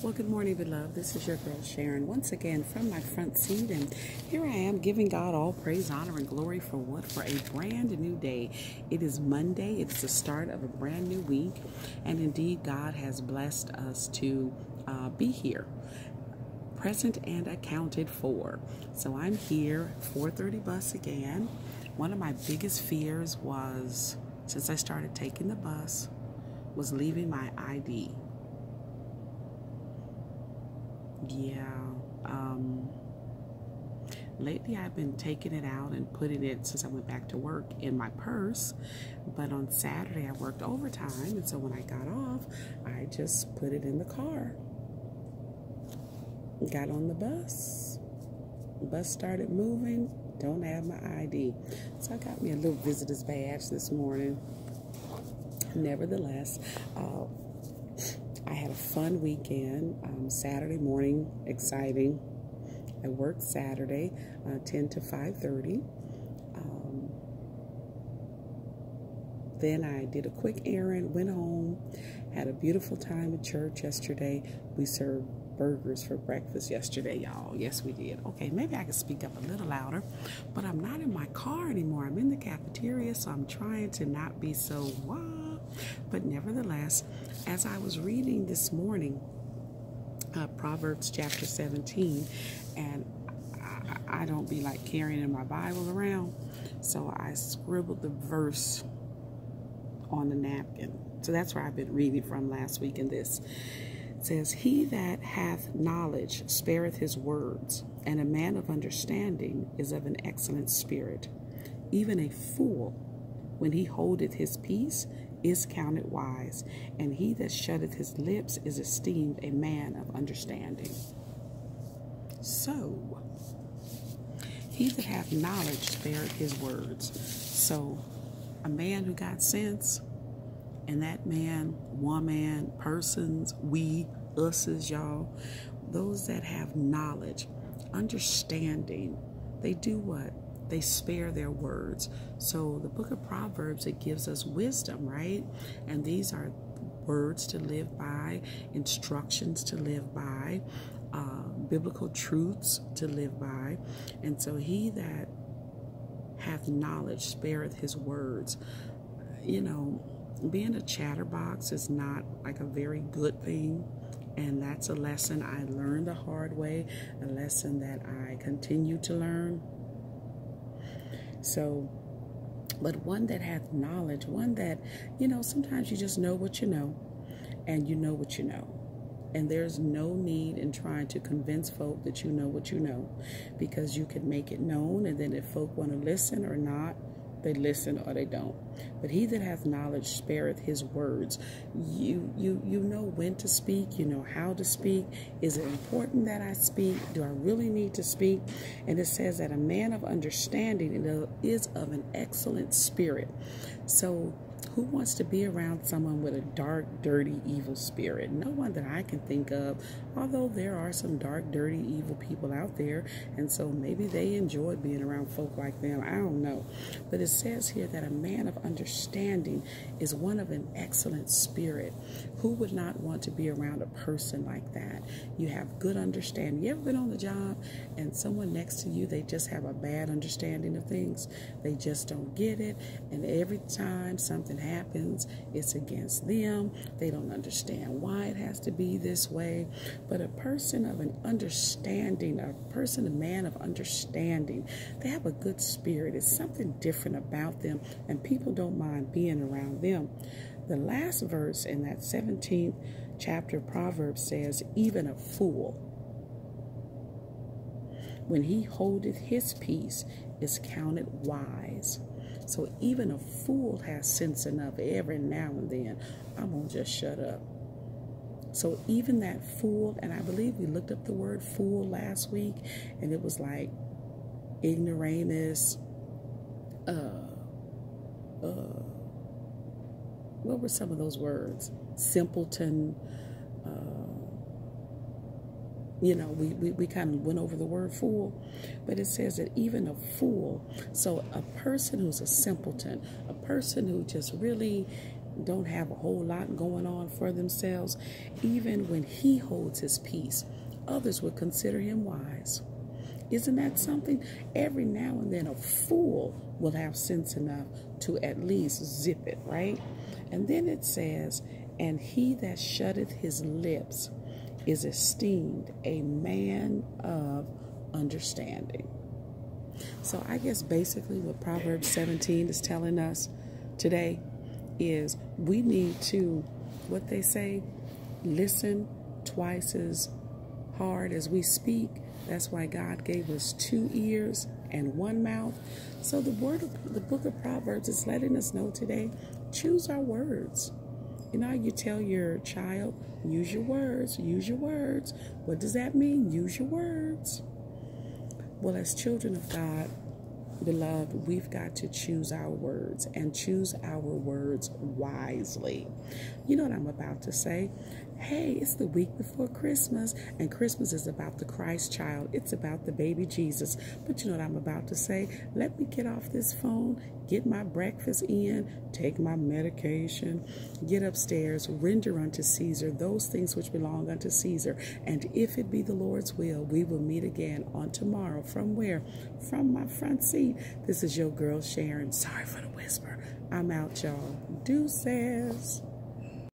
Well, good morning, beloved. This is your girl Sharon once again from my front seat, and here I am giving God all praise, honor, and glory for what? For a brand new day. It is Monday. It's the start of a brand new week, and indeed, God has blessed us to be here, present and accounted for. So I'm here, 4:30 bus again. One of my biggest fears was, since I started taking the bus, was leaving my ID. Lately I've been taking it out and putting it, since I went back to work, in my purse. But on Saturday I worked overtime, and so when I got off, I just put it in the car. Got on the bus. The bus started moving. Don't have my ID. So I got me a little visitor's badge this morning. Nevertheless, I had a fun weekend. Saturday morning, exciting. I worked Saturday, 10 to 5:30. Then I did a quick errand, went home, had a beautiful time at church yesterday. We served burgers for breakfast yesterday, y'all. Yes, we did. Okay, maybe I can speak up a little louder, but I'm not in my car anymore. I'm in the cafeteria, so I'm trying to not be so wah. But nevertheless, as I was reading this morning, Proverbs chapter 17, and I don't be like carrying in my Bible around, so I scribbled the verse on the napkin. So that's where I've been reading from last week in this. It says, "He that hath knowledge spareth his words, and a man of understanding is of an excellent spirit. Even a fool, when he holdeth his peace, is counted wise, and he that shutteth his lips is esteemed a man of understanding." So, he that hath knowledge spareth his words. So, a man who got sense, and that man, woman, persons, we, us's, y'all, those that have knowledge, understanding, they do what? They spare their words. So the book of Proverbs, it gives us wisdom, right? And these are words to live by, instructions to live by, biblical truths to live by. And so he that hath knowledge spareth his words. You know, being a chatterbox is not like a very good thing. And that's a lesson I learned the hard way, a lesson that I continue to learn. So, but one that hath knowledge, one that, you know, sometimes you just know what you know, and you know what you know. And there's no need in trying to convince folk that you know what you know, because you can make it known, and then if folk want to listen or not, they listen or they don't. But he that hath knowledge spareth his words. You know when to speak. You know how to speak. Is it important that I speak? Do I really need to speak? And it says that a man of understanding is of an excellent spirit. So who wants to be around someone with a dark, dirty, evil spirit? No one that I can think of, although there are some dark, dirty, evil people out there, and so maybe they enjoy being around folk like them. I don't know. But it says here that a man of understanding is one of an excellent spirit. Who would not want to be around a person like that? You have good understanding. You ever been on the job and someone next to you, they just have a bad understanding of things? They just don't get it, and every time something happens, it's against them. They don't understand why it has to be this way. But a person of an understanding, a man of understanding, they have a good spirit. It's something different about them, and people don't mind being around them. The last verse in that 17th chapter of Proverbs says, "Even a fool, when he holdeth his peace, is counted wise." So even a fool has sense enough every now and then, I'm going to just shut up. So even that fool, and I believe we looked up the word fool last week, and it was like ignoramus, what were some of those words? Simpleton. You know, we kind of went over the word fool, but it says that even a fool, so a person who's a simpleton, a person who just really don't have a whole lot going on for themselves, even when he holds his peace, others would consider him wise. Isn't that something? Every now and then a fool will have sense enough to at least zip it, right? And then it says, and he that shutteth his lips is esteemed a man of understanding. So I guess basically what Proverbs 17 is telling us today is we need to, what they say, listen twice as hard as we speak. That's why God gave us 2 ears and 1 mouth. So the book of Proverbs is letting us know today, choose our words. You know, you tell your child, use your words, use your words. What does that mean? Use your words. Well, as children of God, beloved, we've got to choose our words and choose our words wisely. You know what I'm about to say? Hey, it's the week before Christmas, and Christmas is about the Christ child. It's about the baby Jesus. But you know what I'm about to say? Let me get off this phone, get my breakfast in, take my medication, get upstairs, render unto Caesar those things which belong unto Caesar. And if it be the Lord's will, we will meet again on tomorrow. From where? From my front seat. This is your girl, Sharon. Sorry for the whisper. I'm out, y'all. Deuces.